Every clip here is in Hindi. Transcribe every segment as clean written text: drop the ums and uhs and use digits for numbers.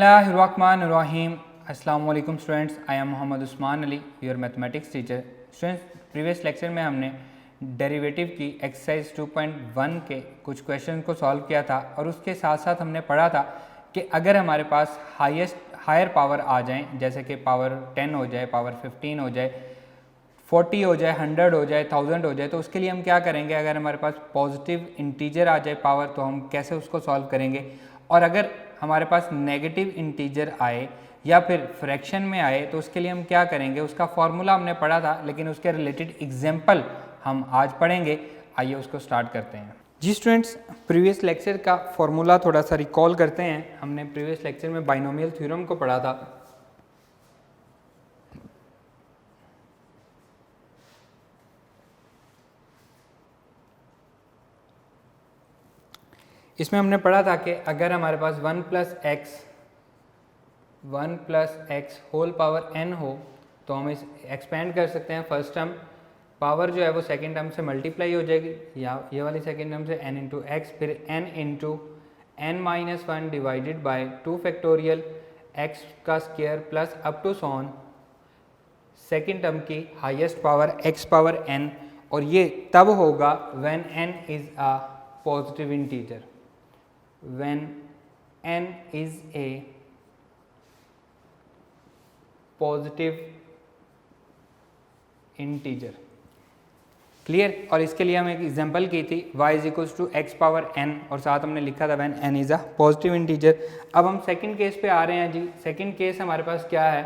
बिस्मिल्लाहिर्रहमानिर्रहीम। अस्सलाम वालेकुम students, I am Mohammad Usman Ali, your mathematics teacher. Students, previous lecture में हमने डेरिवेटिव की एक्सरसाइज 2.1 के कुछ क्वेश्चन को सॉल्व किया था और उसके साथ साथ हमने पढ़ा था कि अगर हमारे पास हायर पावर आ जाएं, जैसे कि पावर 10 हो जाए, पावर 15 हो जाए, 40 हो जाए, 100 हो जाए, 1000 हो जाए, तो उसके लिए हम क्या करेंगे। अगर हमारे पास पॉजिटिव इंटीजर आ जाए पावर, तो हम कैसे उसको सॉल्व करेंगे। और अगर हमारे पास नेगेटिव इंटीजर आए या फिर फ्रैक्शन में आए तो उसके लिए हम क्या करेंगे। उसका फॉर्मूला हमने पढ़ा था, लेकिन उसके रिलेटेड एग्जाम्पल हम आज पढ़ेंगे। आइए उसको स्टार्ट करते हैं। जी स्टूडेंट्स, प्रीवियस लेक्चर का फॉर्मूला थोड़ा सा रिकॉल करते हैं। हमने प्रीवियस लेक्चर में बाइनोमियल थ्योरम को पढ़ा था। इसमें हमने पढ़ा था कि अगर हमारे पास 1 plus x whole power n हो तो हम इस एक्सपेंड कर सकते हैं। फर्स्ट टर्म पावर जो है वो सेकंड टर्म से मल्टीप्लाई हो जाएगी, या ये वाली सेकंड टर्म से n इंटू एक्स, फिर n into n-1 divided by 2 factorial x का square plus up to so on second term की highest power x power n। और ये तब होगा when n is a positive integer, when n is a positive integer। Clear. और इसके लिए हम एक एग्जांपल की थी y is equals to x power n, और साथ हमने लिखा था when n is a positive integer. अब हम सेकंड केस पे आ रहे हैं जी। सेकंड केस हमारे पास क्या है,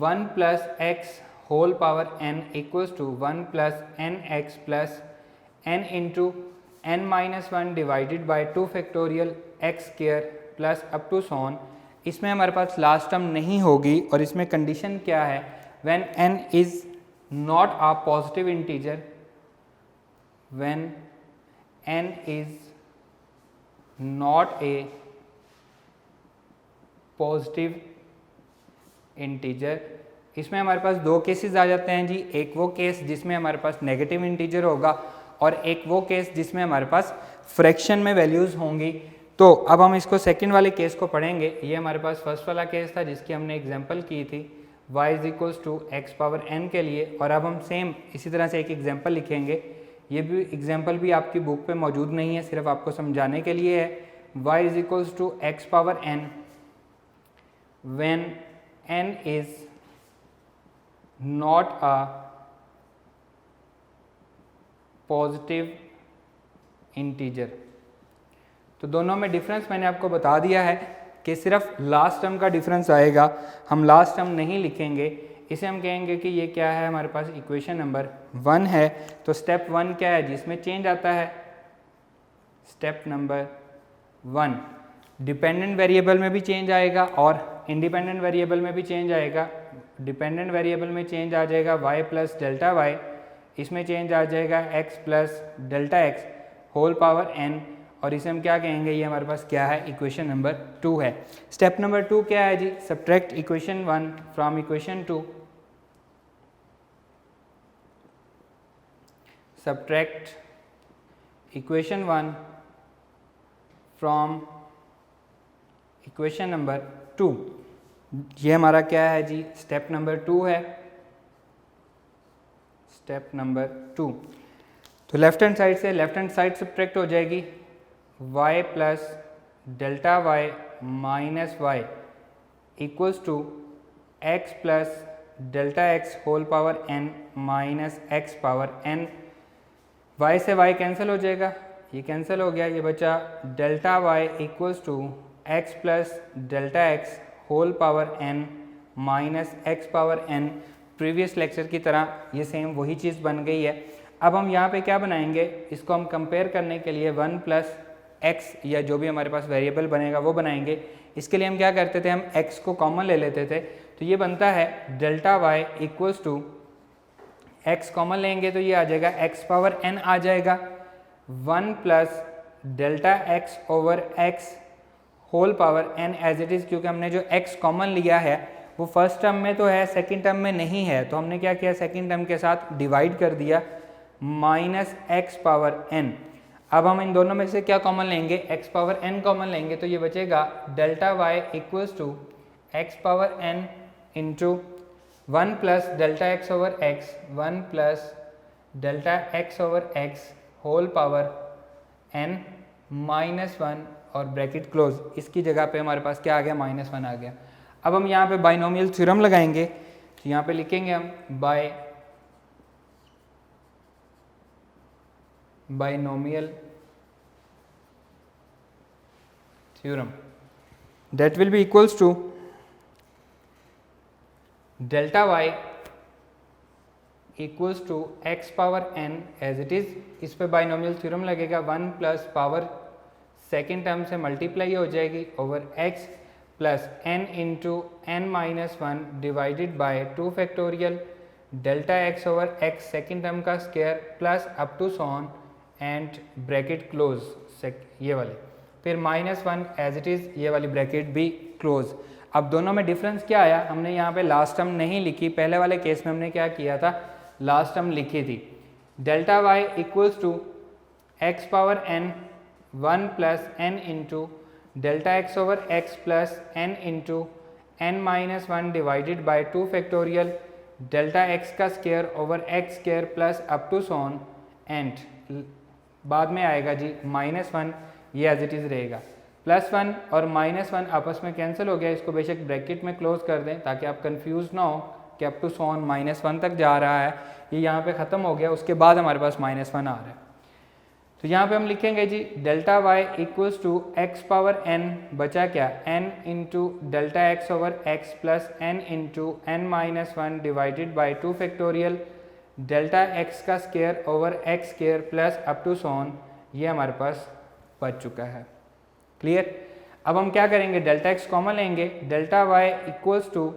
1 plus x whole power n equals to 1 plus n x plus n into n-1 divided by 2 factorial x square plus up to so on. इसमें हमारे पास लास्ट टर्म नहीं होगी, और इसमें कंडीशन क्या है, when n is not a positive integer, when n is not a positive integer. इसमें हमारे पास दो केसेस आ जाते हैं जी। एक वो केस जिसमें हमारे पास नेगेटिव इंटीजर होगा, और एक वो केस जिसमें हमारे पास फ्रैक्शन में वैल्यूज़ होंगी। तो अब हम इसको सेकंड वाले केस को पढ़ेंगे। ये हमारे पास फर्स्ट वाला केस था जिसकी हमने एग्जांपल की थी y is equals to x power n के लिए। और अब हम सेम इसी तरह से एक एग्जांपल लिखेंगे। ये भी एग्जांपल भी आपकी बुक पे मौजूद नहीं है, सिर्फ आपको समझाने के लिए है। y is equals to x power n when n is not a positive integer. तो दोनों में डिफरेंस मैंने आपको बता दिया है कि सिर्फ लास्ट टर्म का डिफरेंस आएगा, हम लास्ट टर्म नहीं लिखेंगे। इसे हम कहेंगे कि ये क्या है, हमारे पास इक्वेशन नंबर 1 है। तो स्टेप 1 क्या है जिसमें चेंज आता है, स्टेप नंबर 1 डिपेंडेंट वेरिएबल में भी चेंज आएगा और इंडिपेंडेंट वेरिएबल में भी चेंज आएगा। डिपेंडेंट वेरिएबल में चेंज आ जाएगा y प्लस डेल्टा वाई, इसमें चेंज आ जाएगा x plus delta x whole power n, और इसे हम क्या कहेंगे, ये हमारे पास क्या है, इक्वेशन नंबर 2 है। स्टेप नंबर 2 क्या है जी, subtract equation 1 from equation 2। Subtract equation 1 from equation number 2। ये हमारा क्या है जी, स्टेप नंबर 2 है। Step number 2। तो लेफ्ट हैंड साइड से लेफ्ट हैंड साइड सब्ट्रैक्ट हो जाएगी, y plus delta y minus y equals to x plus delta x whole power n minus x power n। y से y कैंसिल हो जाएगा, ये कैंसिल हो गया, ये बचा delta y equals to x plus delta x whole power n minus x power n। Previous lecture की तरह ये सेम वही चीज़ बन गई है। अब हम यहाँ पे क्या बनाएंगे, इसको हम कंपेयर करने के लिए 1 प्लस एक्स या जो भी हमारे पास वेरिएबल बनेगा वो बनाएंगे। इसके लिए हम क्या करते थे, हम x को कॉमन ले लेते थे। तो ये बनता है delta y equals to x common लेंगे तो ये आ जाएगा x पावर n आ जाएगा, 1 plus delta x over x whole power n as it is. क्योंकि हमने जो x कॉमन लिया है वो फर्स्ट टर्म में तो है, सेकंड टर्म में नहीं है, तो हमने क्या किया, सेकंड टर्म के साथ डिवाइड कर दिया, माइनस एक्स पावर n। अब हम इन दोनों में से क्या कॉमन लेंगे, x पावर n कॉमन लेंगे, तो ये बचेगा delta y equals to x power n into 1 plus delta x over x, 1 plus delta x over x whole power n minus 1 और ब्रैकेट क्लोज। इसकी जगह पे हमारे पास क्या आ गया, -1 आ गया। अब हम यहाँ पे बाइनोमियल थ्योरम लगाएंगे, तो यहाँ पे लिखेंगे हम binomial theorem, that will be equals to delta y equals to x power n as it is. इस पे बाइनोमियल थ्योरम लगेगा, 1 प्लस पावर सेकेंड टर्म से मल्टीप्लाई हो जाएगी over x plus n into n minus 1 divided by 2 factorial delta x over x second term का square plus up to so on end bracket close, ये वाले, फिर -1 एज इट इज़, ये वाली ब्रैकेट भी क्लोज। अब दोनों में डिफरेंस क्या आया, हमने यहाँ पे लास्ट टर्म नहीं लिखी, पहले वाले केस में हमने क्या किया था, लास्ट टर्म लिखी थी। Delta y equals to x power n 1 plus n into delta x over x plus n into n minus 1 divided by 2 factorial delta x का square over x square plus up to so on and बाद में आएगा जी -1, ये एज इट इज़ रहेगा। +1 और -1 आपस में कैंसिल हो गया, इसको बेशक ब्रैकेट में क्लोज कर दें ताकि आप कंफ्यूज ना हो कि अप टू सॉन -1 तक जा रहा है, ये यहाँ पे ख़त्म हो गया, उसके बाद हमारे पास -1 आ रहा है। तो यहाँ पे हम लिखेंगे जी delta y equals to x power n, बचा क्या, n into delta x over x plus n into n minus 1 divided by 2 factorial delta x का square over x square plus up to so on, ये हमारे पास बच चुका है। क्लियर। अब हम क्या करेंगे, डेल्टा x कॉमन लेंगे, delta y equals to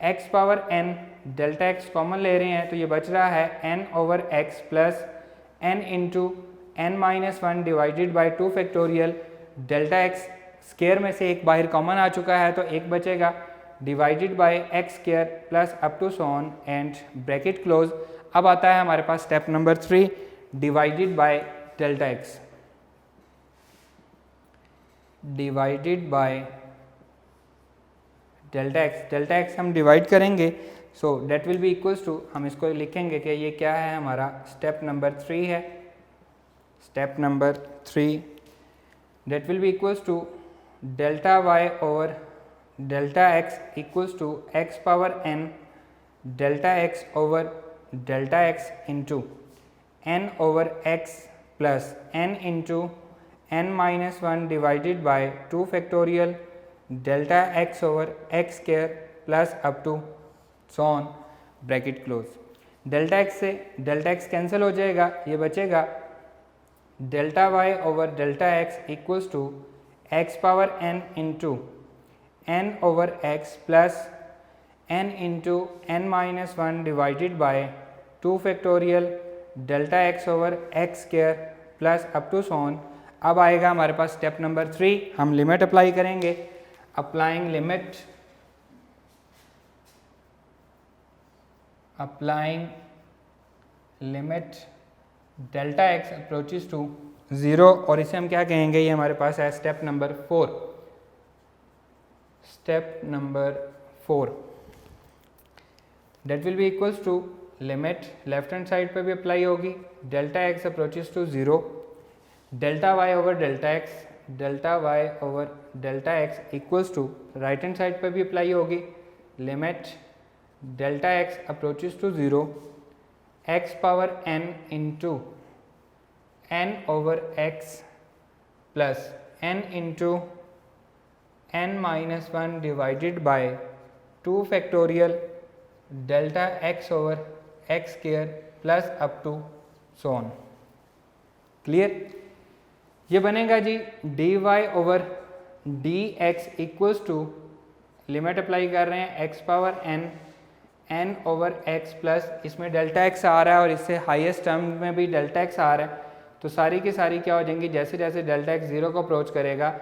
x power n, delta x common ले रहे हैं तो ये बच रहा है n over x plus n into n minus 1 divided by 2 factorial delta x square में से एक बाहर कॉमन आ चुका है तो एक बचेगा divided by x square plus up to so on end bracket close. अब आता है हमारे पास step number 3, divided by delta x, divided by delta x हम डिवाइड करेंगे, so that will be equals to, हम इसको लिखेंगे कि ये क्या है, हमारा स्टेप नंबर 3 है, step number 3, that will be equals to delta y over delta x equals to x power n delta x over delta x into n over x plus n into n minus 1 divided by 2 factorial delta x over x square plus up to so on bracket close. Delta x से डेल्टा x कैंसिल हो जाएगा, ये बचेगा delta y over delta x equals to x power n into n over x plus n into n minus 1 divided by 2 factorial delta x over x square plus up to so on. अब आएगा हमारे पास स्टेप नंबर 3, हम लिमिट अप्लाई करेंगे, applying limit delta x approaches to 0, और इसे हम क्या कहेंगे, ये हमारे पास है step number 4, step number 4, that will be equals to limit left hand side पे भी अप्लाई होगी, delta x approaches to 0, delta y over delta x, delta y over delta x equals to right hand side पे भी अप्लाई होगी, limit delta x approaches to 0, x power n into n over x plus n into n minus 1 divided by 2 factorial delta x over x square plus up to so on. Clear. ये बनेगा जी dy over dx equals to, limit apply कर रहे हैं x power n over x plus, इसमें डेल्टा x आ रहा है और इससे हाईएस्ट टर्म में भी डेल्टा x आ रहा है, तो सारी की सारी क्या हो जाएंगी, जैसे जैसे डेल्टा x 0 को अप्रोच करेगा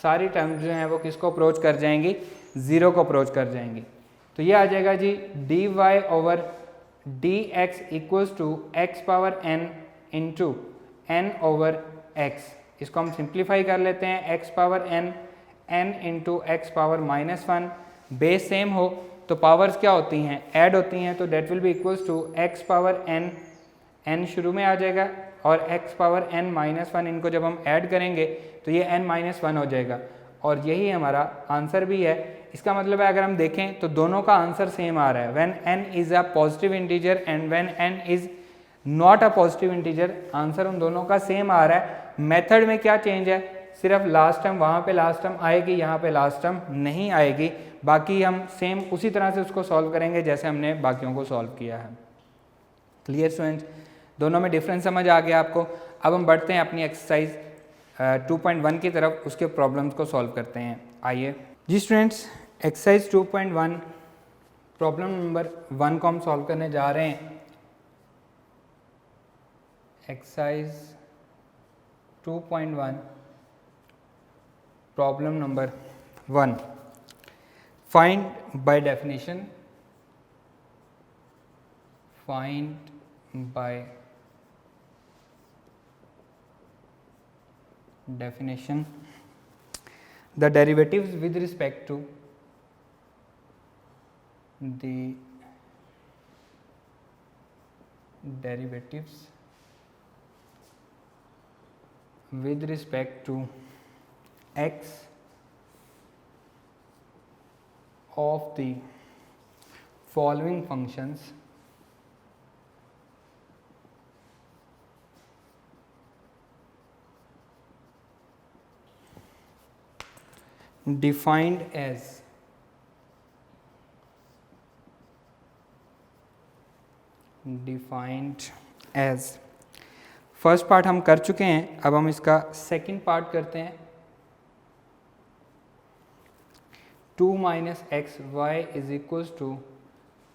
सारी टर्म्स जो हैं वो किसको अप्रोच कर जाएंगी, 0 को अप्रोच कर जाएंगी। तो ये आ जाएगा जी dy over dx equals to x power n into n over x। इसको हम सिंप्लीफाई कर लेते हैं, x power n, n into x power -1। Base same हो तो पावर्स क्या होती हैं, ऐड होती हैं, तो that will be equals to x power n, n शुरू में आ जाएगा और x पावर n -1, इनको जब हम ऐड करेंगे तो ये n -1 हो जाएगा और यही हमारा आंसर भी है। इसका मतलब है अगर हम देखें तो दोनों का आंसर सेम आ रहा है, when n is a positive integer and when n is not a positive integer, answer उन दोनों का सेम आ रहा है। मेथड में क्या चेंज है, सिर्फ लास्ट टर्म वहाँ पे लास्ट टर्म आएगी, यहाँ पे लास्ट टर्म नहीं आएगी, बाकी हम सेम उसी तरह से उसको सॉल्व करेंगे जैसे हमने बाकियों को सॉल्व किया है। क्लियर स्टूडेंट्स, दोनों में डिफरेंस समझ आ गया आपको। अब हम बढ़ते हैं अपनी एक्सरसाइज 2.1 की तरफ, उसके प्रॉब्लम्स को सॉल्व करते हैं। आइए जी स्टूडेंट्स, एक्सरसाइज 2.1 प्रॉब्लम नंबर 1 को हम सॉल्व करने जा रहे हैं। Exercise 2.1 problem number 1, find by definition, find by definition the derivatives with respect to the derivatives with respect to x of the following functions defined as first part हम कर चुके हैं, अब हम इसका सेकंड पार्ट करते हैं। 2 minus x y is equals to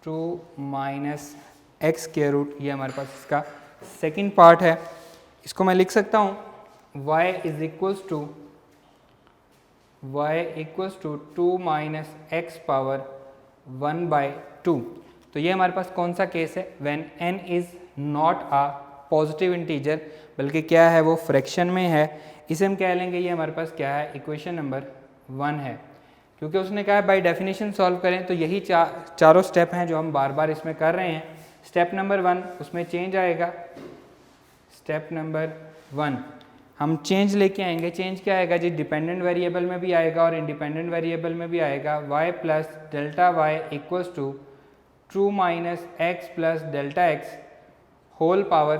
2 minus x के रूट, ये हमारे पास इसका सेकंड पार्ट है। इसको मैं लिख सकता हूँ y is equals to 2 minus x power 1/2। तो ये हमारे पास कौन सा केस है, when n is not a positive integer, बल्कि क्या है वो फ्रैक्शन में है। इसे हम कह लेंगे ये हमारे पास क्या है, इक्वेशन नंबर 1 है। क्योंकि उसने कहा है बाय डेफिनेशन सॉल्व करें, तो यही चारों स्टेप हैं जो हम बार बार इसमें कर रहे हैं। स्टेप नंबर 1 उसमें चेंज आएगा, स्टेप नंबर 1 हम चेंज लेके आएंगे। चेंज क्या आएगा जी, डिपेंडेंट वेरिएबल में भी आएगा और इंडिपेंडेंट वेरिएबल में भी आएगा। y plus delta y equals to 2 minus x plus delta x whole power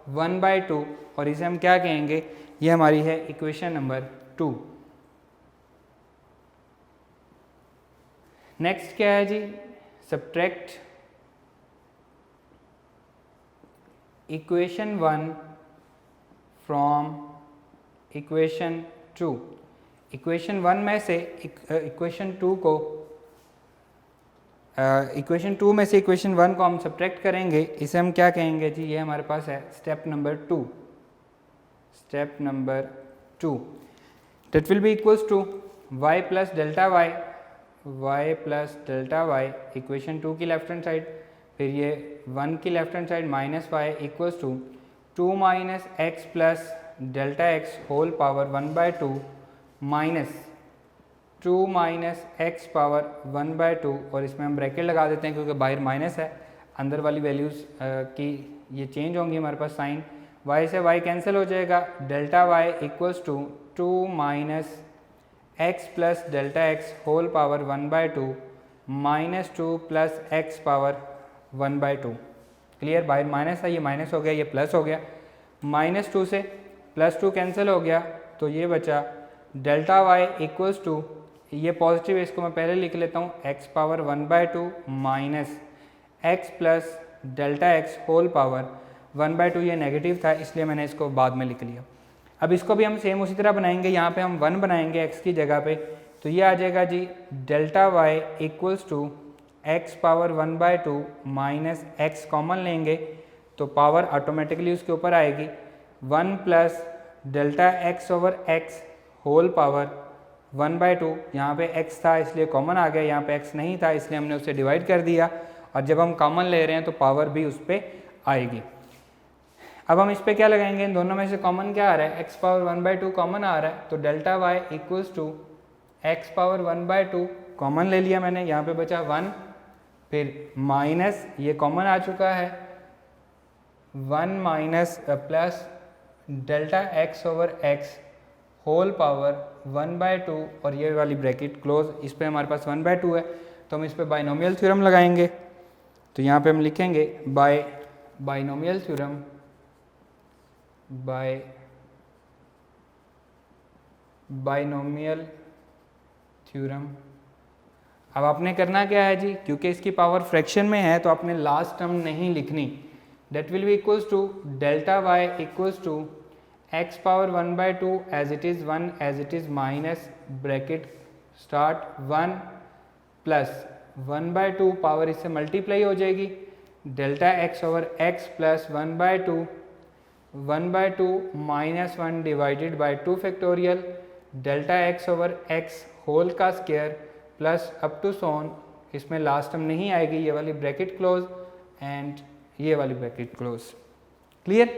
1/2, और इसे हम क्या कहेंगे, ये हमारी है इक्वेशन नंबर 2। नेक्स्ट क्या है जी, subtract equation 1 from equation 2। Equation 1 में से इक्वेशन 2 को इक्वेशन 2 में से इक्वेशन 1 को हम सब्ट्रैक्ट करेंगे, इसे हम क्या कहेंगे जी, ये हमारे पास है step number 2। Step number 2 that will be equals to y plus delta y equation 2 की लेफ्ट हैंड साइड, फिर ये 1 की left hand side minus y equals to 2 minus x plus delta x whole power 1/2 minus 2 minus x power 1/2, और इसमें हम ब्रैकेट लगा देते हैं क्योंकि बाहर माइनस है, अंदर वाली वैल्यूज़ की ये चेंज होंगी हमारे पास साइन। y से y कैंसिल हो जाएगा, delta y equals to 2 minus x plus delta x whole power 1/2 minus 2 plus x power 1/2। Clear, बाहर माइनस है, ये माइनस हो गया, ये प्लस हो गया। -2 से +2 कैंसिल हो गया, तो ये बचा डेल्टा वाई इक्वल्स टू, ये पॉजिटिव है इसको मैं पहले लिख लेता हूँ, x power 1/2 minus x plus delta x whole power 1/2, ये नेगेटिव था इसलिए मैंने इसको बाद में लिख लिया। अब इसको भी हम सेम उसी तरह बनाएंगे, यहाँ पे हम 1 बनाएंगे एक्स की जगह पे, तो ये आ जाएगा जी delta y equals to x power 1/2 minus x common लेंगे तो पावर ऑटोमेटिकली उसके ऊपर आएगी 1 plus delta x over x whole power 1/2। यहाँ पे x था इसलिए कॉमन आ गया, यहाँ पे x नहीं था इसलिए हमने उसे डिवाइड कर दिया, और जब हम कॉमन ले रहे हैं तो पावर भी उस पर आएगी। अब हम इस पे क्या लगाएंगे, इन दोनों में से कॉमन क्या आ रहा है, एक्स पावर 1/2 कॉमन आ रहा है, तो delta y equals to x power 1/2 common ले लिया मैंने, यहाँ पे बचा 1, फिर माइनस ये कॉमन आ चुका है 1 minus plus delta x over x whole power 1/2 और ये वाली ब्रैकेट क्लोज, इस पे हमारे पास 1/2 है तो हम इस पे बाइनोमियल थ्योरम लगाएंगे। तो यहाँ पे हम लिखेंगे बाइनोमियल थ्योरम बाइनोमियल थ्योरम। अब आपने करना क्या है जी, क्योंकि इसकी पावर फ्रैक्शन में है तो आपने लास्ट टर्म नहीं लिखनी, that will be equals to delta y equals to x power 1/2 as it is minus bracket start 1 plus 1/2 power इससे मल्टीप्लाई हो जाएगी delta x over x plus 1/2 minus 1 divided by 2 factorial delta x over x whole का square plus up to so on, इसमें लास्ट टर्म नहीं आएगी, ये वाली ब्रैकेट क्लोज एंड ये वाली bracket close. Clear,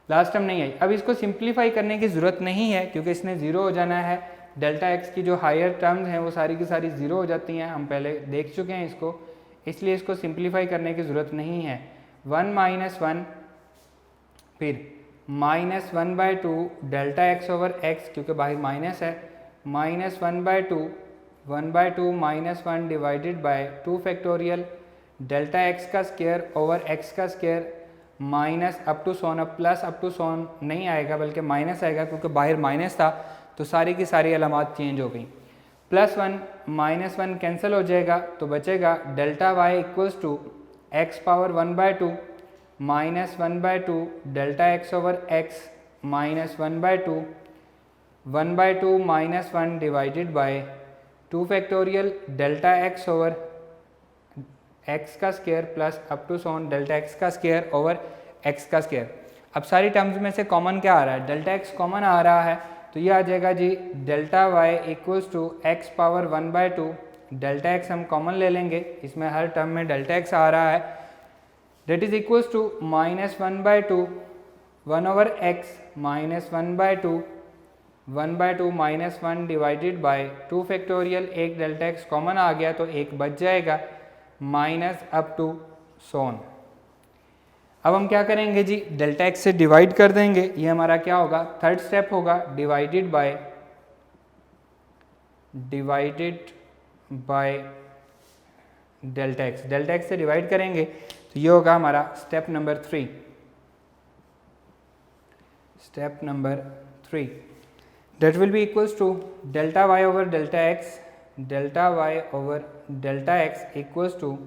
last term नहीं आई। अब इसको सिंप्लीफाई करने की ज़रूरत नहीं है क्योंकि इसने ज़ीरो हो जाना है, डेल्टा एक्स की जो हायर टर्म्स हैं वो सारी की सारी ज़ीरो हो जाती हैं, हम पहले देख चुके हैं इसको, इसलिए इसको सिंप्लीफाई करने की ज़रूरत नहीं है। 1 माइनस 1 फिर minus 1/2 delta x over x, क्योंकि बाहर माइनस है, minus 1/2 minus 1 divided by 2 factorial delta x का स्क्वायर ओवर एक्स का square minus up to so on, अब प्लस अप टू सोन नहीं आएगा बल्कि माइनस आएगा क्योंकि बाहर माइनस था तो सारी की सारी अलामात चेंज हो गई। +1 -1 कैंसिल हो जाएगा तो बचेगा delta y equals to x power 1/2 minus 1/2 delta x over x minus 1/2 minus 1 divided by 2 factorial delta x over x का square plus up to so on delta x का स्क्वायर ओवर एक्स का स्क्वायर। अब सारी टर्म्स में से कॉमन क्या आ रहा है, डेल्टा एक्स कॉमन आ रहा है तो ये आ जाएगा जी delta y equals to x power 1/2, delta x हम कॉमन ले लेंगे, इसमें हर टर्म में डेल्टा एक्स आ रहा है, that is equals to minus 1/2 1 over x minus 1/2 minus 1 divided by 2 factorial, एक डेल्टा एक्स कॉमन आ गया तो एक बच जाएगा माइनस अप टू सोन। अब हम क्या करेंगे जी, डेल्टा एक्स से डिवाइड कर देंगे, ये हमारा क्या होगा, थर्ड स्टेप होगा, डिवाइडेड बाय डेल्टा एक्स से डिवाइड करेंगे तो ये होगा हमारा step number 3। That will be equals to delta y over delta x equals to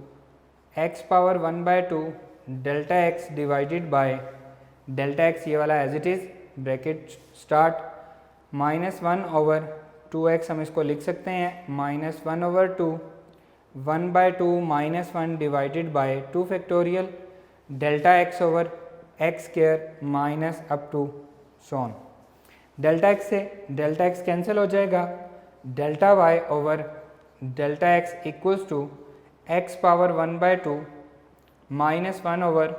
x power 1/2 delta x divided by delta x, ये वाला as it is bracket start -1 over 2x, हम इसको लिख सकते हैं -1 over 2 1/2 minus 1 divided by 2 factorial delta x over x square minus up to so on. Delta x से डेल्टा एक्स कैंसिल हो जाएगा, delta y over delta x equals to x power 1/2 minus 1 over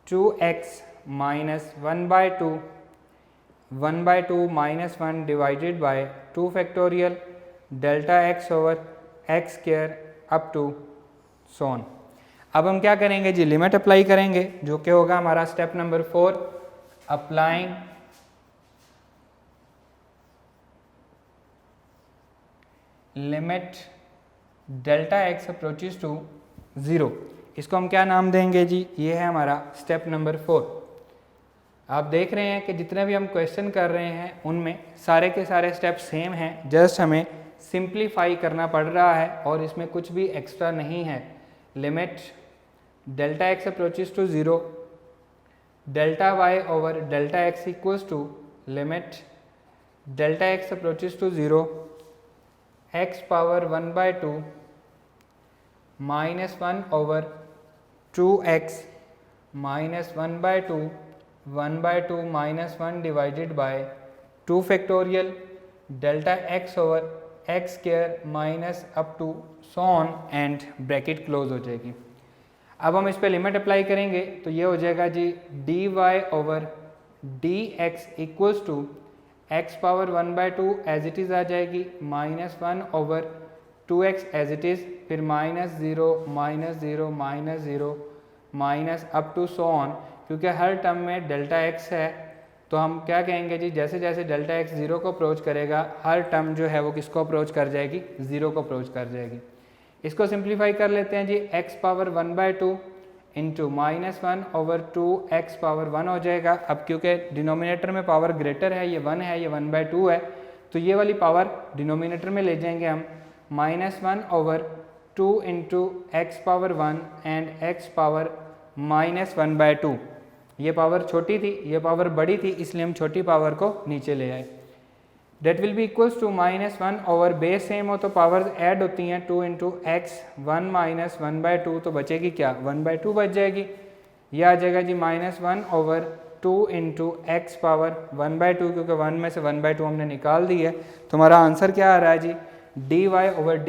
2x minus 1/2 minus 1 divided by 2 factorial delta x over x square up to so on. अब हम क्या करेंगे जी, लिमिट अप्लाई करेंगे जो कि होगा हमारा step number 4, applying limit delta x approaches to 0। इसको हम क्या नाम देंगे जी, ये है हमारा स्टेप नंबर 4। आप देख रहे हैं कि जितने भी हम क्वेश्चन कर रहे हैं उनमें सारे के सारे स्टेप सेम हैं, जस्ट हमें सिंप्लीफाई करना पड़ रहा है और इसमें कुछ भी एक्स्ट्रा नहीं है। Limit delta x approaches to 0 delta y over delta x equals to limit delta x approaches to 0 x power 1/2 minus 1 over 2x minus 1/2 minus 1 divided by 2 factorial delta x over x square minus up to so on end bracket close हो जाएगी। अब हम इस पे लिमिट अप्लाई करेंगे तो ये हो जाएगा जी dy over dx equals to x power 1/2 as it is आ जाएगी -1 over 2x as it is, फिर -0 -0 -0 minus up to so on. क्योंकि हर टर्म में डेल्टा x है तो हम क्या कहेंगे जी, जैसे जैसे डेल्टा x 0 को अप्रोच करेगा हर टर्म जो है वो किसको अप्रोच कर जाएगी, 0 को अप्रोच कर जाएगी। इसको सिंप्लीफाई कर लेते हैं जी, x power 1/2 into -1 over 2x power 1 हो जाएगा। अब क्योंकि डिनोमिनेटर में पावर ग्रेटर है, ये 1 है, ये 1/2 है, तो ये वाली पावर डिनोमिनेटर में ले जाएंगे हम। -1 over 2 into x power 1 and x power -1/2। ये पावर छोटी थी, ये पावर बड़ी थी, इसलिए हम छोटी पावर को नीचे ले आए। That will be equals to -1 over base same हो तो पावर ऐड होती हैं, 2 इंटू एक्स 1 -1/2, तो बचेगी क्या, 1/2 बच जाएगी। ये आ जाएगा जी -1 ओवर 2 इंटू एक्स पावर 1/2, क्योंकि 1 में से 1/2 हमने निकाल दी है। तो हमारा आंसर क्या आ रहा है जी, dy over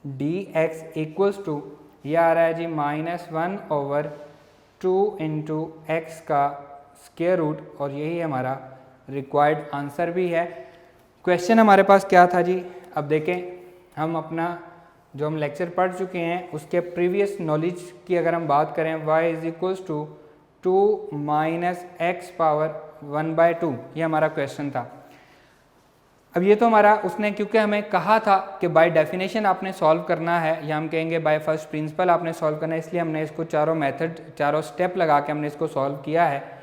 dx equals to, ये आ रहा है जी -1 ओवर 2 इंटू एक्स का स्क्वायर रूट, और यही हमारा रिक्वायर्ड आंसर भी है। क्वेश्चन हमारे पास क्या था जी, अब देखें हम अपना जो हम लेक्चर पढ़ चुके हैं उसके प्रीवियस नॉलेज की अगर हम बात करें, y is equals to 2 minus x power 1/2, ये हमारा क्वेश्चन था। अब ये तो हमारा उसने, क्योंकि हमें कहा था कि बाय डेफिनेशन आपने सॉल्व करना है, या हम कहेंगे बाय फर्स्ट प्रिंसिपल आपने सॉल्व करना है, इसलिए हमने इसको चारों मेथड, चारों स्टेप लगा के हमने इसको सॉल्व किया है।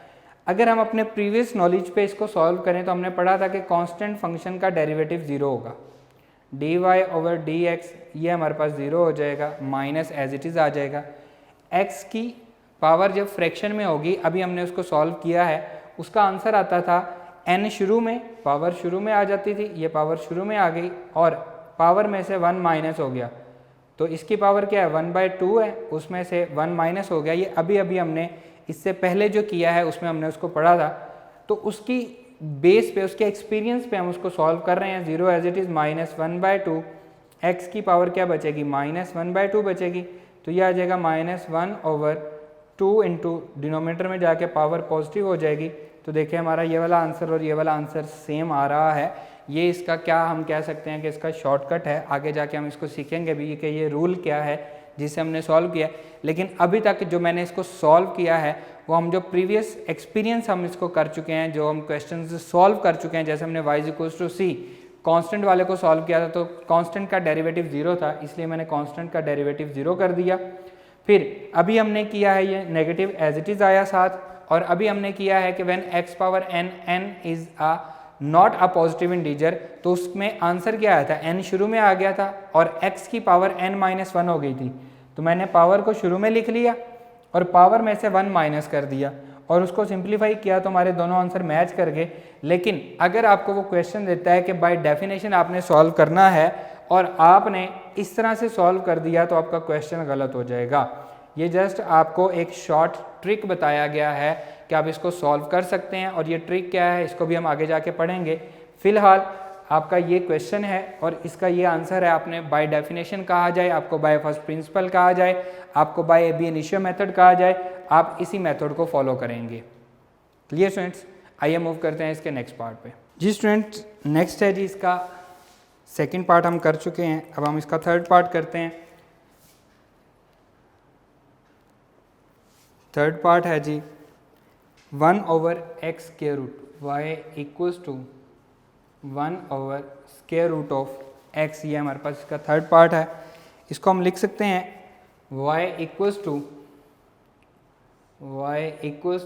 अगर हम अपने प्रीवियस नॉलेज पे इसको सॉल्व करें तो हमने पढ़ा था कि कांस्टेंट फंक्शन का डेरिवेटिव 0 होगा, dy ओवर dx ये हमारे पास 0 हो जाएगा, माइनस एज इट इज़ आ जाएगा। x की पावर जब फ्रैक्शन में होगी, अभी हमने उसको सॉल्व किया है, उसका आंसर आता था n शुरू में, पावर शुरू में आ जाती थी, ये पावर शुरू में आ गई और पावर में से 1 माइनस हो गया, तो इसकी पावर क्या है 1/2 है, उसमें से 1 माइनस हो गया। ये अभी अभी हमने इससे पहले जो किया है उसमें हमने उसको पढ़ा था, तो उसकी बेस पे, उसके एक्सपीरियंस पे हम उसको सॉल्व कर रहे हैं। 0 एज इट इज़ -1/2, एक्स की पावर क्या बचेगी, -1/2 बचेगी, तो ये आ जाएगा -1 ओवर 2 इंटू डिनोमीटर में जाके पावर पॉजिटिव हो जाएगी। तो देखिए हमारा ये वाला आंसर और ये वाला आंसर सेम आ रहा है। ये इसका क्या हम कह सकते हैं कि इसका शॉर्टकट है, आगे जाके हम इसको सीखेंगे भी कि ये रूल क्या है जिसे हमने सॉल्व किया। लेकिन अभी तक जो मैंने इसको सॉल्व किया है वो हम जो प्रीवियस एक्सपीरियंस हम इसको कर चुके हैं, जो हम क्वेश्चन सॉल्व कर चुके हैं, जैसे हमने y = c कांस्टेंट वाले को सॉल्व किया था तो कांस्टेंट का डेरिवेटिव 0 था, इसलिए मैंने कांस्टेंट का डेरिवेटिव 0 कर दिया। फिर अभी हमने किया है ये नेगेटिव एज इट इज़ आया साथ, और अभी हमने किया है कि when x power n is not a positive integer, तो उसमें आंसर क्या आया था, n शुरू में आ गया था और x की पावर n-1 हो गई थी, तो मैंने पावर को शुरू में लिख लिया और पावर में से 1 माइनस कर दिया और उसको सिंप्लीफाई किया, तो हमारे दोनों आंसर मैच कर गए। लेकिन अगर आपको वो क्वेश्चन देता है कि बाय डेफिनेशन आपने सॉल्व करना है और आपने इस तरह से सॉल्व कर दिया, तो आपका क्वेश्चन गलत हो जाएगा। ये जस्ट आपको एक शॉर्ट ट्रिक बताया गया है कि आप इसको सॉल्व कर सकते हैं, और ये ट्रिक क्या है इसको भी हम आगे जाके पढ़ेंगे। फिलहाल आपका ये क्वेश्चन है और इसका ये आंसर है। आपने बाय डेफिनेशन कहा जाए, आपको बाय फर्स्ट प्रिंसिपल कहा जाए, आपको बाय एबी इनिशियो मेथड कहा जाए, आप इसी मेथड को फॉलो करेंगे। क्लियर स्टूडेंट्स, आइए मूव करते हैं इसके नेक्स्ट पार्ट पे। जी स्टूडेंट्स, नेक्स्ट है जी इसका सेकेंड पार्ट हम कर चुके हैं, अब हम इसका थर्ड पार्ट करते हैं। थर्ड पार्ट है जी 1 over x square root y equals to 1 over square root of x, ये हमारे पास इसका थर्ड पार्ट है। इसको हम लिख सकते हैं y इक्वल्स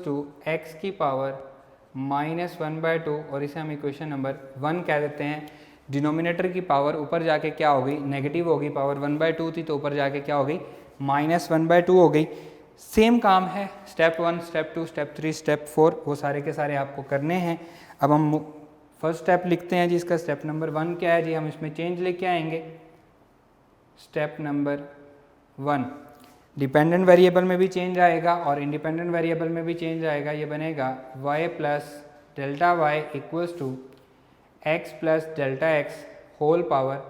टू x की पावर -1/2, और इसे हम इक्वेशन नंबर 1 कह देते हैं। डिनोमिनेटर की पावर ऊपर जाके क्या हो गई, नेगेटिव हो गई, पावर 1/2 थी तो ऊपर जाके क्या हो गई, -1/2 हो गई। सेम काम है, स्टेप 1, स्टेप 2, स्टेप 3, स्टेप 4, वो सारे के सारे आपको करने हैं। अब हम फर्स्ट स्टेप लिखते हैं जी, इसका स्टेप नंबर 1 क्या है जी, हम इसमें चेंज लेके आएंगे। स्टेप नंबर 1, डिपेंडेंट वेरिएबल में भी चेंज आएगा और इंडिपेंडेंट वेरिएबल में भी चेंज आएगा। ये बनेगा y plus delta y equals to x plus delta x whole power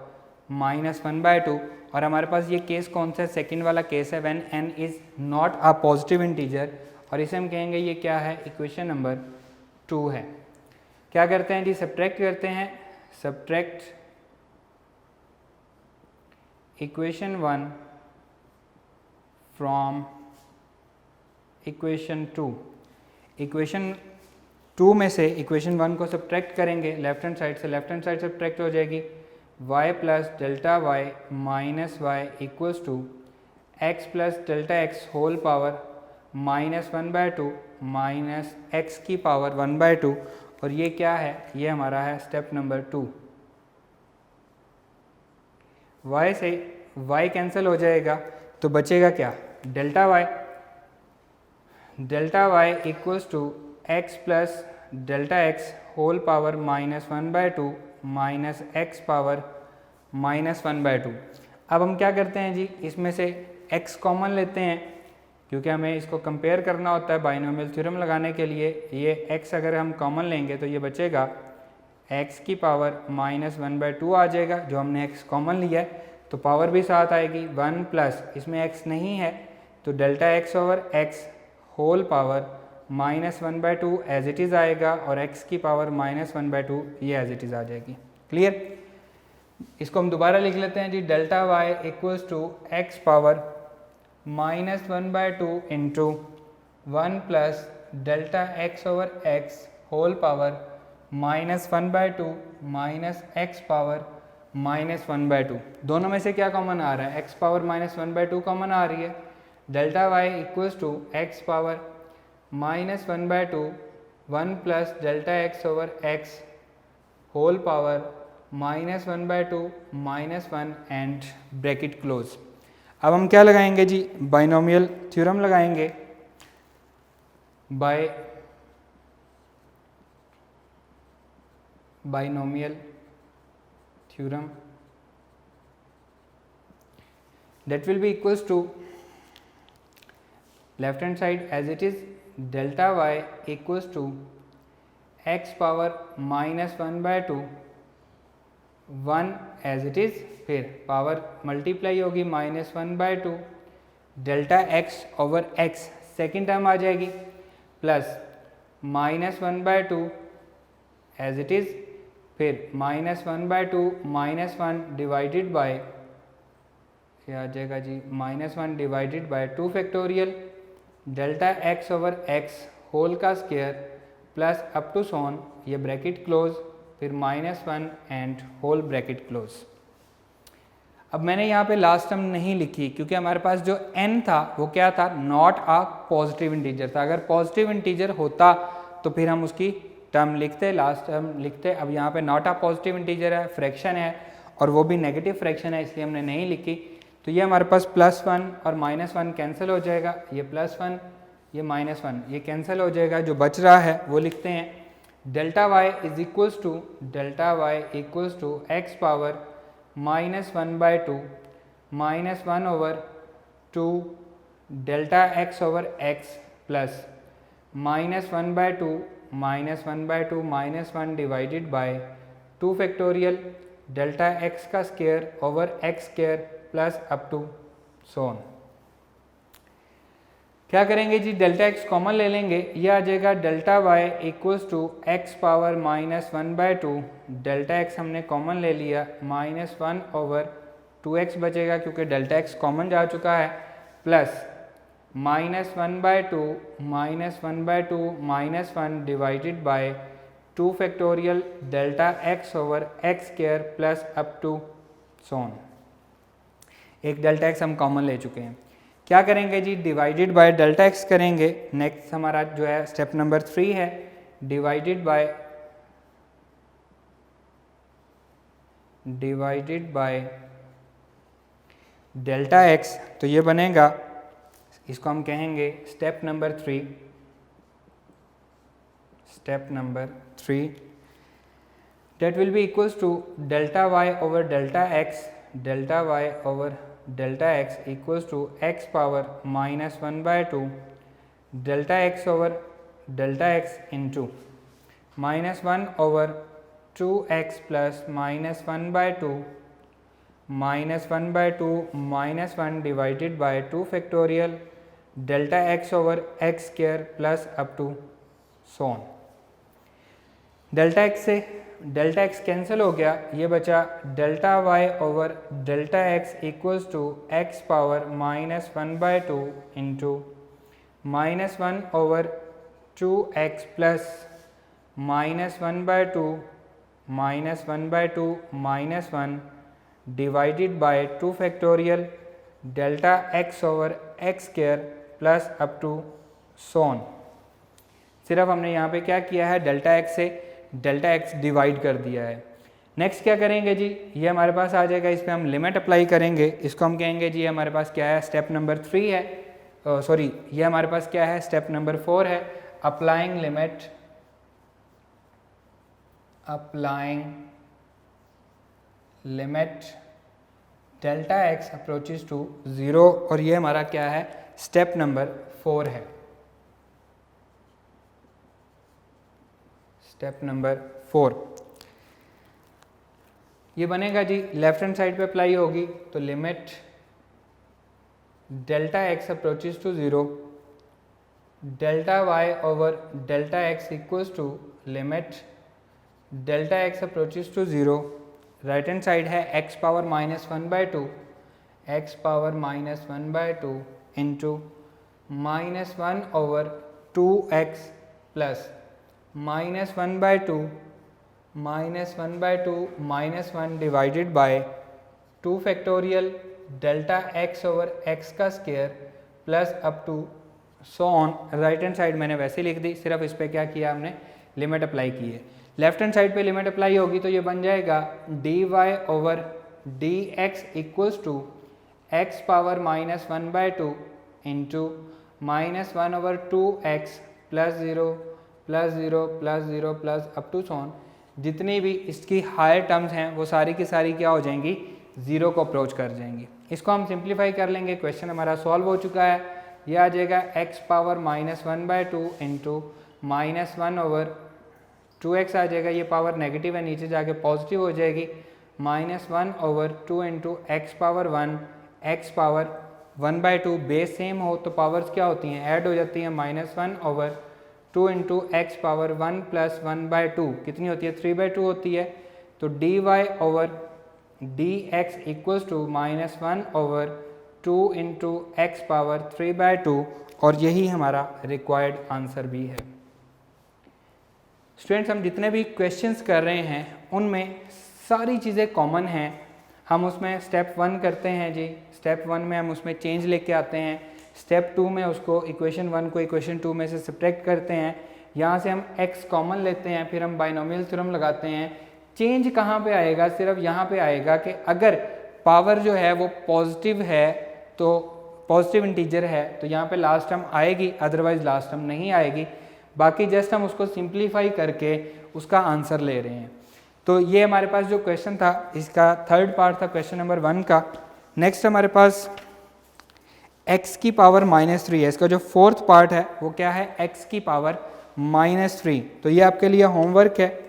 -1/2 और हमारे पास ये केस कौन सा है, सेकेंड वाला केस है when n is not a positive integer और इसे हम कहेंगे ये क्या है, इक्वेशन नंबर 2 है। क्या करते हैं जी, सब्ट्रैक्ट करते हैं, subtract equation 1 from equation 2। Equation 2 में से इक्वेशन 1 को सब्ट्रैक्ट करेंगे लेफ्ट हैंड साइड से, लेफ्ट हैंड साइड सब्ट्रैक्ट हो जाएगी y plus delta y minus y equals to x plus delta x whole power -1/2 minus x की पावर 1/2 और ये क्या है, ये हमारा है स्टेप नंबर 2। y से y कैंसिल हो जाएगा तो बचेगा क्या, delta y equals to x plus delta x whole power -1/2 minus x power -1/2। अब हम क्या करते हैं जी, इसमें से x कॉमन लेते हैं क्योंकि हमें इसको कंपेयर करना होता है बाइनोमियल थ्योरम लगाने के लिए। ये x अगर हम कॉमन लेंगे तो ये बचेगा x की पावर -1/2 आ जाएगा, जो हमने x कॉमन लिया है तो पावर भी साथ आएगी 1 प्लस, इसमें x नहीं है तो delta x over x whole power -1/2 as it is आएगा और x की पावर -1/2 ये एज इट इज़ आ जाएगी। क्लियर, इसको हम दोबारा लिख लेते हैं जी, delta y equals to x power -1/2 into 1 plus delta x over x whole power -1/2 minus x power -1/2। दोनों में से क्या कॉमन आ रहा है, x पावर -1/2 कॉमन आ रही है। Delta y equals to x power -1/2 1 plus delta x over x whole power -1/2 -1 end bracket close. अब हम क्या लगाएंगे जी, बाइनोमियल थ्योरम लगाएंगे। Binomial theorem that will be equals to left hand side as it is delta y equals to x power -1/2 1 as it is, फिर पावर मल्टीप्लाई होगी -1/2 delta x over x second term आ जाएगी प्लस -1/2 एज इट इज़, फिर -1/2 -1 डिवाइडेड बाय, ये आ जाएगा जी -1 divided by 2 factorial delta x over x whole का square plus up to so on, ये ब्रैकेट क्लोज, फिर -1 एंड होल ब्रैकेट क्लोज। अब मैंने यहाँ पे लास्ट टर्म नहीं लिखी क्योंकि हमारे पास जो n था वो क्या था, नॉट अ पॉजिटिव इंटीजर था। अगर पॉजिटिव इंटीजर होता तो फिर हम उसकी टर्म लिखते, लास्ट टर्म लिखते। अब यहाँ पे नॉट अ पॉजिटिव इंटीजर है, फ्रैक्शन है और वो भी नेगेटिव फ्रैक्शन है, इसलिए हमने नहीं लिखी। तो ये हमारे पास +1 और -1 कैंसिल हो जाएगा, ये +1 ये -1 ये कैंसिल हो जाएगा, जो बच रहा है वो लिखते हैं delta y is equals to x power -1/2 -1 over 2 delta x over x plus -1/2 -1/2 -1 divided by 2 factorial delta x का square over x square plus up to so on. क्या करेंगे जी, डेल्टा x कॉमन ले लेंगे, ये आ जाएगा delta y equals to x power -1/2 delta x हमने कॉमन ले लिया -1 ओवर 2x बचेगा क्योंकि डेल्टा x कॉमन जा चुका है, plus -1/2 -1 divided by 2 factorial delta x over x square plus up to so on. एक डेल्टा x हम कॉमन ले चुके हैं। क्या करेंगे जी, डिवाइडेड बाय डेल्टा x करेंगे। नेक्स्ट हमारा जो है स्टेप नंबर 3 है, डिवाइडेड बाय डेल्टा x, तो ये बनेगा, इसको हम कहेंगे step number 3। that will be equals to delta y over delta x equals to x power -1/2 delta x over delta x into -1 over 2x plus -1/2 -1/2 -1 divided by 2 factorial delta x over x square plus up to so on. Delta x से डेल्टा x कैंसिल हो गया, ये बचा delta y over delta x equals to x power -1/2 into -1 over 2x plus -1/2 -1/2 -1 divided by 2 factorial delta x over x square plus up to so on. सिर्फ हमने यहाँ पे क्या किया है, डेल्टा x से डेल्टा x डिवाइड कर दिया है। नेक्स्ट क्या करेंगे जी, ये हमारे पास आ जाएगा, इस पर हम लिमिट अप्लाई करेंगे। इसको हम कहेंगे जी हमारे पास क्या है, स्टेप नंबर 3 है, सॉरी ये हमारे पास क्या है, स्टेप नंबर 4 है। Applying limit delta x approaches to 0, और ये हमारा क्या है, स्टेप नंबर 4 है। स्टेप नंबर 4 ये बनेगा जी, लेफ्ट हैंड साइड पे अप्लाई होगी तो limit delta x approaches to 0 delta y over delta x equals to limit delta x approaches to 0। Right hand side है x power -1/2 x power -1/2 into -1 over 2x plus -1/2 -1 divided by 2 factorial delta x over x का square plus up to so on. Right hand side मैंने वैसे लिख दी, सिर्फ इस पर क्या किया हमने, लिमिट अप्लाई की है। लेफ्ट हैंड साइड पे लिमिट अप्लाई होगी तो ये बन जाएगा dy over dx equals to x power -1/2 into -1 over 2x plus 0 plus 0 plus 0 plus up to so on. जितनी भी इसकी हायर टर्म्स हैं वो सारी की सारी क्या हो जाएंगी, 0 को अप्रोच कर जाएंगी। इसको हम सिंप्लीफाई कर लेंगे, क्वेश्चन हमारा सॉल्व हो चुका है। ये आ जाएगा x power -1/2 into -1 over 2x आ जाएगा, ये पावर नेगेटिव है, नीचे जाके पॉजिटिव हो जाएगी, -1 over 2 into x power 1, x power 1/2। Base same हो तो पावर्स क्या होती हैं, ऐड हो जाती हैं। -1 over 2 into x power 1 plus 1/2 कितनी होती है, 3/2 होती है। तो dy over dx equals to -1 over 2 into x power 3/2, और यही हमारा रिक्वायर्ड आंसर भी है। स्टूडेंट्स, हम जितने भी क्वेश्चंस कर रहे हैं उनमें सारी चीज़ें कॉमन हैं। हम उसमें स्टेप 1 करते हैं जी, स्टेप 1 में हम उसमें चेंज लेके आते हैं, स्टेप 2 में उसको इक्वेशन 1 को इक्वेशन 2 में से सब्ट्रैक्ट करते हैं, यहाँ से हम x कॉमन लेते हैं, फिर हम बाइनोमियल थ्योरम लगाते हैं। चेंज कहाँ पे आएगा, सिर्फ यहाँ पे आएगा कि अगर पावर जो है वो पॉजिटिव है, तो पॉजिटिव इंटीजर है तो यहाँ पे लास्ट टर्म आएगी, अदरवाइज लास्ट टर्म नहीं आएगी। बाकी जस्ट हम उसको सिंप्लीफाई करके उसका आंसर ले रहे हैं। तो ये हमारे पास जो क्वेश्चन था इसका थर्ड पार्ट था क्वेश्चन नंबर 1 का। नेक्स्ट हमारे पास x की पावर -3 है, इसका जो फोर्थ पार्ट है वो क्या है, x की पावर -3। तो ये आपके लिए होमवर्क है।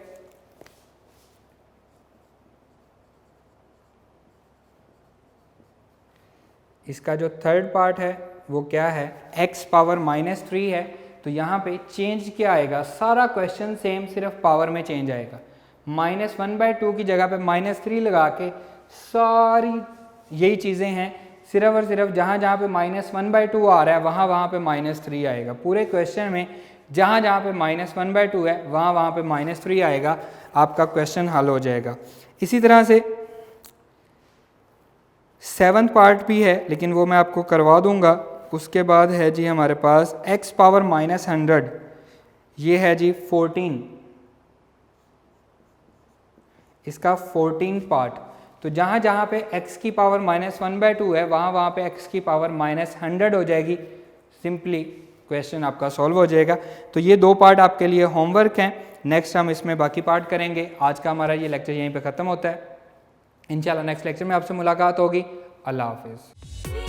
इसका जो थर्ड पार्ट है वो क्या है, x पावर -3 है। तो यहाँ पे चेंज क्या आएगा, सारा क्वेश्चन सेम, सिर्फ पावर में चेंज आएगा। -1/2 की जगह पे -3 लगा के सारी यही चीज़ें हैं, सिर्फ और सिर्फ जहाँ जहाँ पे -1/2 आ रहा है वहाँ वहाँ पे -3 आएगा। पूरे क्वेश्चन में जहाँ जहाँ पे -1/2 है वहाँ वहाँ पे -3 आएगा, आपका क्वेश्चन हल हो जाएगा। इसी तरह से 7th पार्ट भी है, लेकिन वो मैं आपको करवा दूंगा। उसके बाद है जी हमारे पास x पावर -100, ये है जी 14, इसका 14 पार्ट। तो जहाँ जहाँ पे x की पावर -1/2 है वहाँ वहाँ पे x की पावर -100 हो जाएगी। सिंपली क्वेश्चन आपका सॉल्व हो जाएगा। तो ये 2 पार्ट आपके लिए होमवर्क हैं। नेक्स्ट हम इसमें बाकी पार्ट करेंगे। आज का हमारा ये लेक्चर यहीं पे ख़त्म होता है। इंशाल्लाह नेक्स्ट लेक्चर में आपसे मुलाकात होगी। अल्लाह हाफिज़।